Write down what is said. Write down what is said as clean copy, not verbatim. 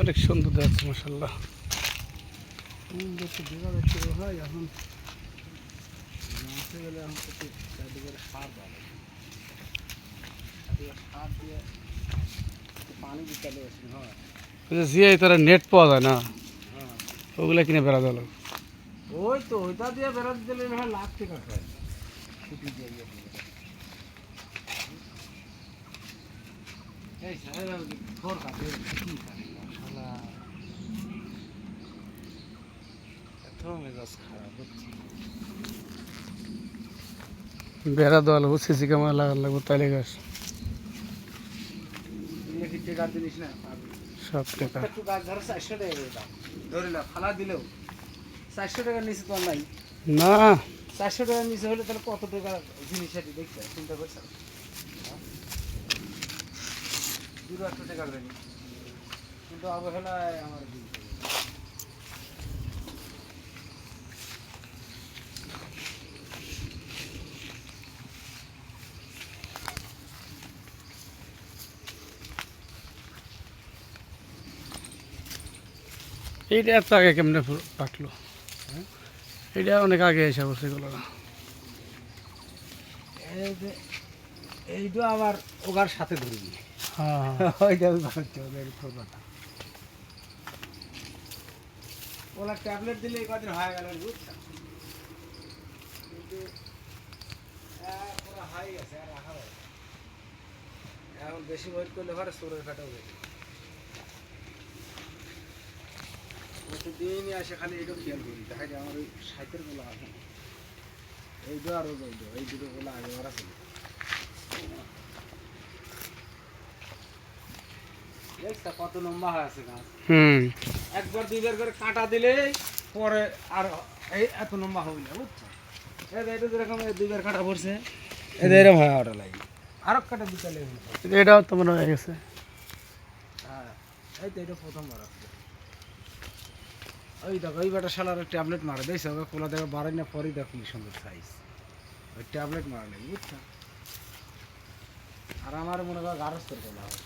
অনেক সুন্দর দেখাচ্ছে মাশাআল্লাহ। হয় এখন মাসে গেলে এখন চারদিকে সার দেওয়া লাগে, সার দিয়ে পানি দিতে বেশি হয়। জিয়াই তারা নেট পাওয়া যায় না, হ্যাঁ ওগুলা কিনে বেড়া দেওয়া লাগবে। ওই তো ওইটা দিয়ে বেড়াতে দিলে হয় লাখ টাকা হয় ছুটি দিয়ে এই খড় কাটে কি কাটে শালা, এত মেজাজ খারাপ হচ্ছে। বেড়া দেওয়া লাগবে, সিসি ক্যামেরা লাগার লাগবে, তাইলে গাছ কি টেকার জিনিস না পাবি। সব টাকা। একটু গাছ ধরো 400 টাকা করে দাম, ধরে না ফালা দিলেও 400 টাকার নিচে তো আর নাই। না 400 টাকার নিচে হলে তাহলে কত টাকা জিনিস আছে দেখতে চিন্তা করছে। 200 টাকা করে নি, কিন্তু অবহেলায় আমার দিন চলে গেল। এইটা এত আগে কেমনে পাকলো? এটা অনেক আগে এসে বসে এগুলো। এই যে এইটা আবার ওগার সাথে ধরবি, হ্যাঁ ওইটা ভাবছি ওদের কথা। ওলা ট্যাবলেট দিলে এই কদিন হয়ে গেল বুঝছেন, কিন্তু পুরো হাই গেছে আর রাখা হবে না। এখন বেশি ওয়েট করলে ঘরে সোরের কাটা হয়ে যায়। প্রতিদিনই আসে খালি এইটা খেয়াল করি, দেখা যায় আমার ওই সাইকের গুলো আছে, এইটা আর ওইটা এই দুটো গুলো আগে ওরা ছিল। দেখছা কত লম্বা হয়ে আছে গাছ, একবার দুইবার করে কাটা দিলে পরে আর এই এত লম্বা হবে না বুঝছো। এটা যেরকম দুইবার কাটা পড়ছে এটা এরকম হয় ওটা লাগে, আরো কাটা দিতে লেগে। এটাও তো মনে হয়ে গেছে। হ্যাঁ এই তো এটা প্রথমবার আসছে। ওই দেখো ওই বেটা শালার ট্যাবলেট মারে দেখছো, ওকে কোলা দেখো বাড়াই না পরেই দেখো কি সুন্দর সাইজ, ওই ট্যাবলেট মারা নেই বুঝছো। আর আমার মনে করো গারস্থর কোলা হবে।